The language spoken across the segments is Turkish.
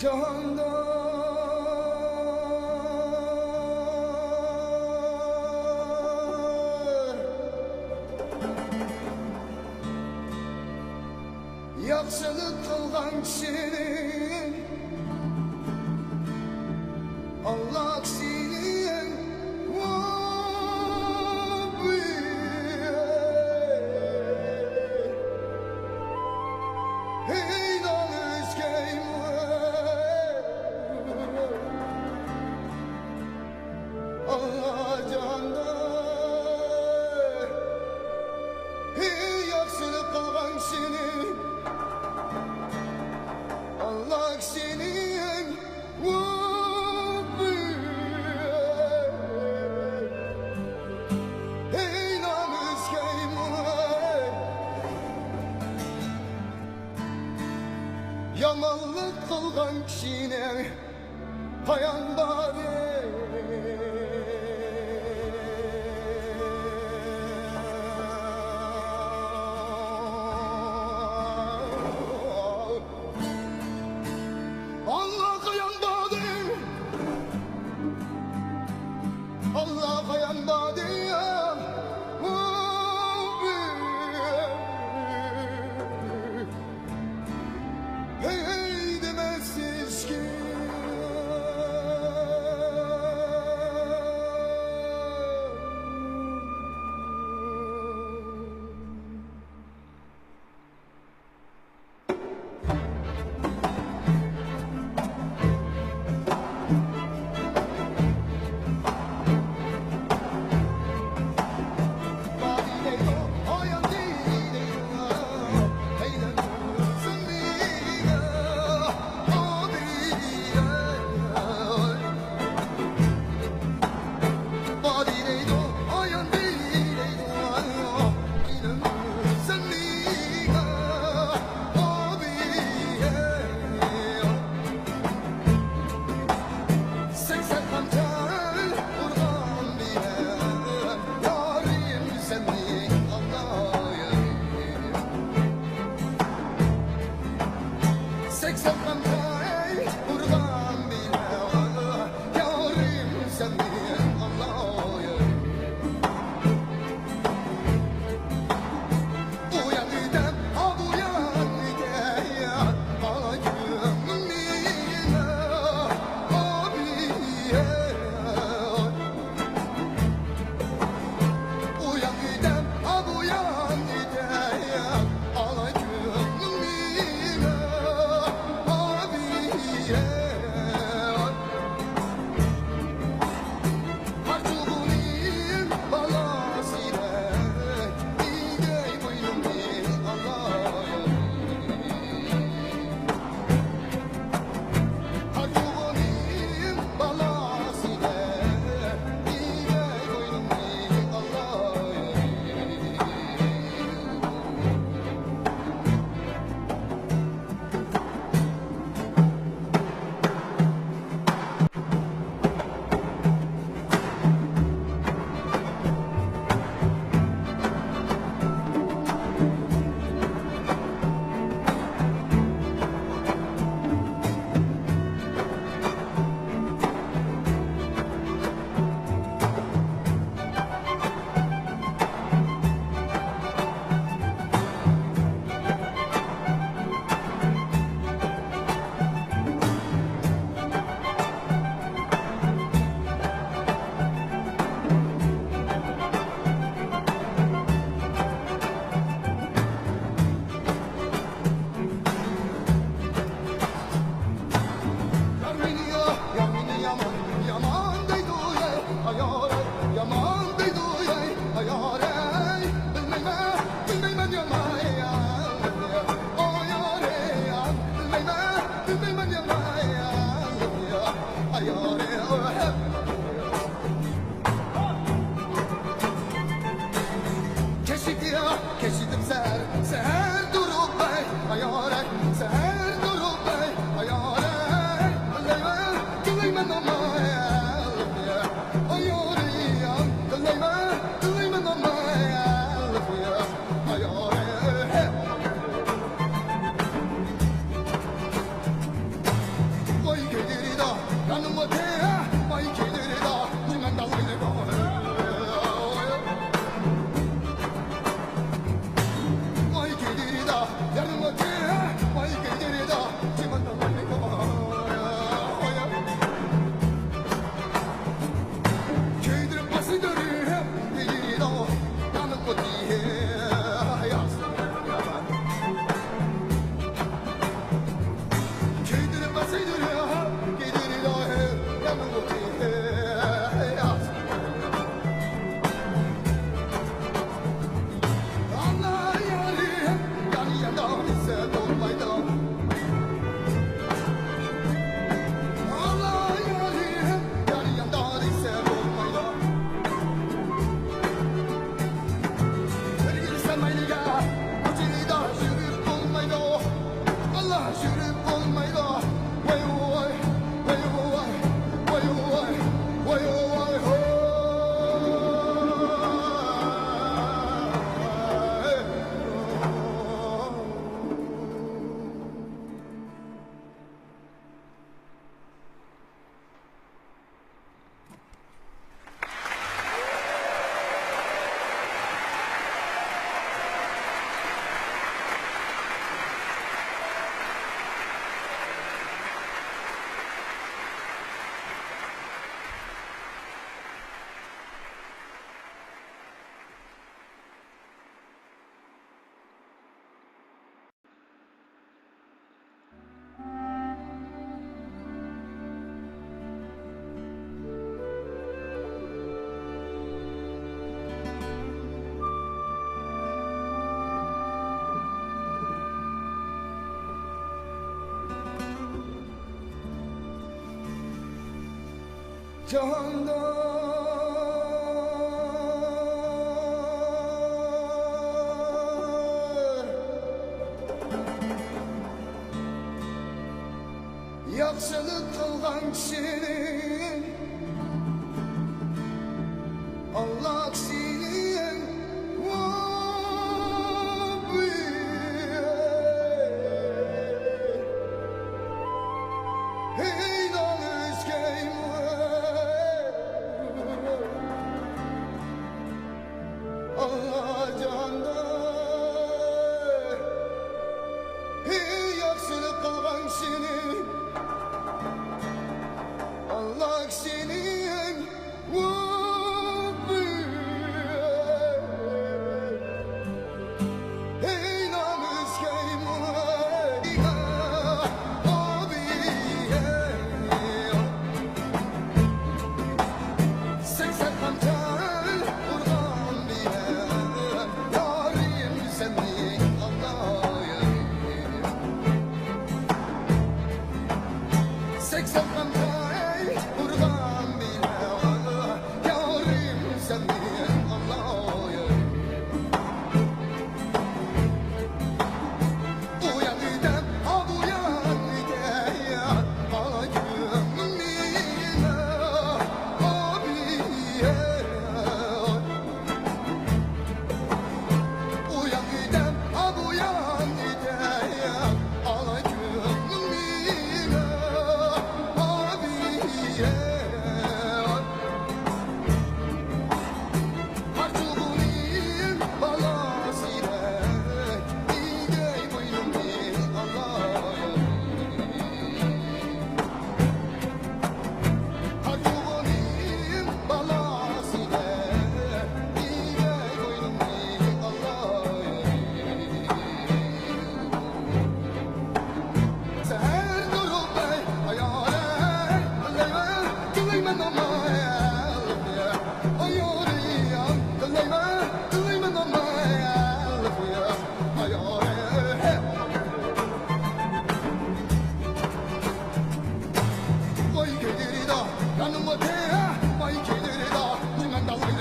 cihanda yaxşılık qilgan kishinin Allah kishinin Allah cihanda yaxşılık qilgan kishinin Allah kishinin yamanlık qilgan kishinin payan bari Allah qayan bari Allah qayan bari hey demezsiz ki Keşidim ser durup bey hayare ser durup bey hayare kılayman ama kılayman ama hayare cahanda yaxshilik qilgan kishining Allah senin Rabbi. Hey namus game Allah canda hey yaxshilik qilgan kishining Allah senin Rabbi. Hey namus game Abi seksen hamçal kurban bile yarim senin Allah yarim seksen hamçal kurban bile yarim senin Allah yarim uyan idem uyan idem ya acım nina abi uyan idem uyan idem ya acım nina abi harcuğunin balasıyla İgey boynumdin Allah harcuğunin balasıyla İgey boynumdin Allah seher durup hayalet kılayman ama ayarıyam kılayman ama hayalet vay gelir da yanıma te vay gelir da duyman da vay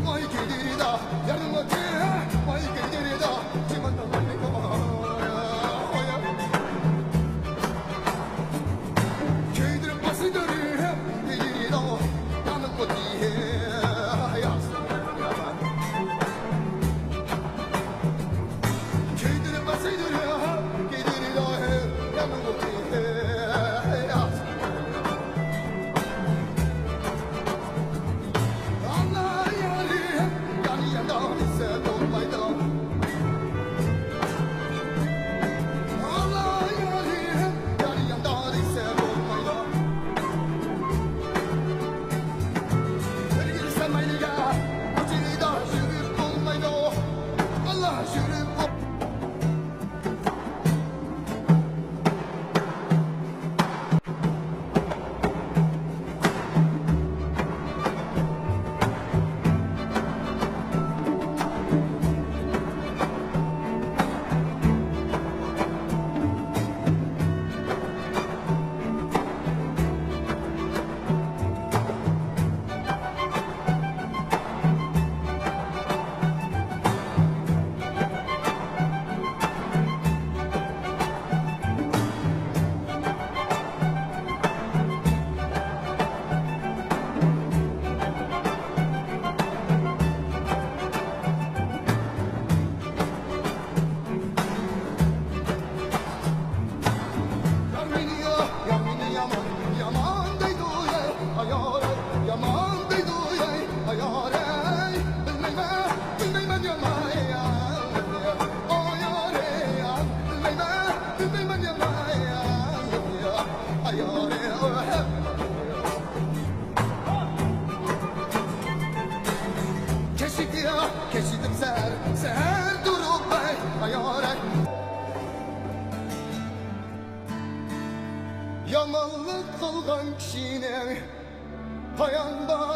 vay gelir da yanıma te vay gelir da duyman da vay köydirip bası dönüyor gelir da yanıma te köydirip bası dönüyor gelir da yanıma te Allah yarim yani yandan ise olmaydı Allah yarim yani yandan ise olmaydı Verirsen mayliga ucuyla yürüp olmaydı Allah yürüp Keşidim seher durup hayalet yamanlık kılgan kişinin hayanda